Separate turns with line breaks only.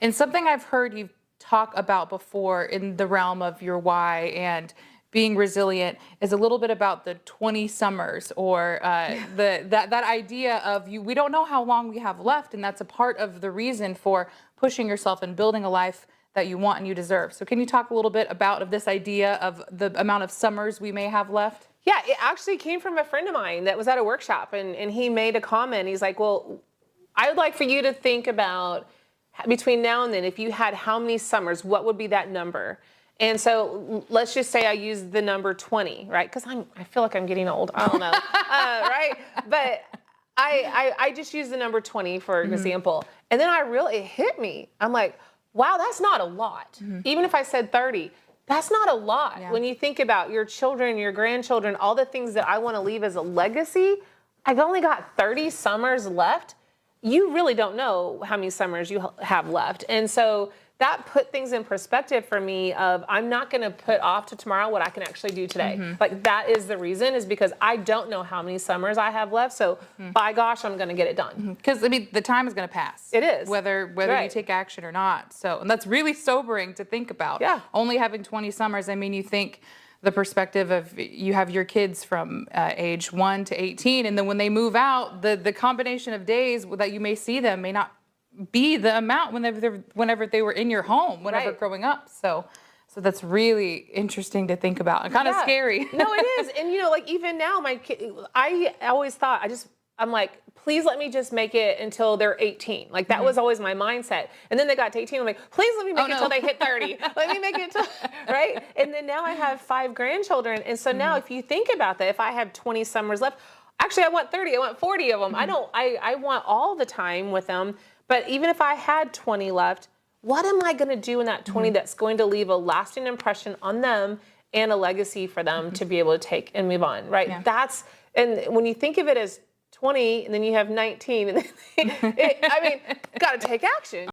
And something I've heard you talk about before in the realm of your why and being resilient is a little bit about the 20 summers or that idea of we don't know how long we have left, and that's a part of the reason for pushing yourself and building a life that you want and you deserve. So can you talk a little bit about this idea of the amount of summers we may have left?
Yeah, it actually came from a friend of mine that was at a workshop, and he made a comment. He's like, well, I would like for you to think about between now and then, if you had how many summers, what would be that number? And so let's just say I use the number 20, right? Because I feel like I'm getting old. I don't know, right? But I just use the number 20 for example. And then it hit me. I'm like, wow, that's not a lot. Even if I said 30, that's not a lot. Yeah. When you think about your children, your grandchildren, all the things that I want to leave as a legacy, I've only got 30 summers left. You really don't know how many summers you have left. And so that put things in perspective for me of I'm not going to put off to tomorrow what I can actually do today. Like that is the reason, is because I don't know how many summers I have left. So by gosh, I'm going to get it done.
Because I mean, the time is going to pass.
It is.
Whether you take action or not. So, and that's really sobering to think about.
Yeah.
Only having 20 summers. I mean, you think the perspective of you have your kids from age 1 to 18, and then when they move out, the combination of days that you may see them may not be the amount whenever they were in your home, growing up. So that's really interesting to think about and kind of scary.
No, it is. And like even now, my kid, I always thought I'm like, please let me just make it until they're 18. Like that was always my mindset. And then they got to 18. I'm like, please let me make it until they hit 30. Let me make it until, right? And then now I have 5 grandchildren. And so now if you think about that, if I have 20 summers left, actually I want 30, I want 40 of them. I want all the time with them. But even if I had 20 left, what am I going to do in that 20 that's going to leave a lasting impression on them and a legacy for them to be able to take and move on, right? Yeah. And when you think of it as 20 and then you have 19, and then got to take action.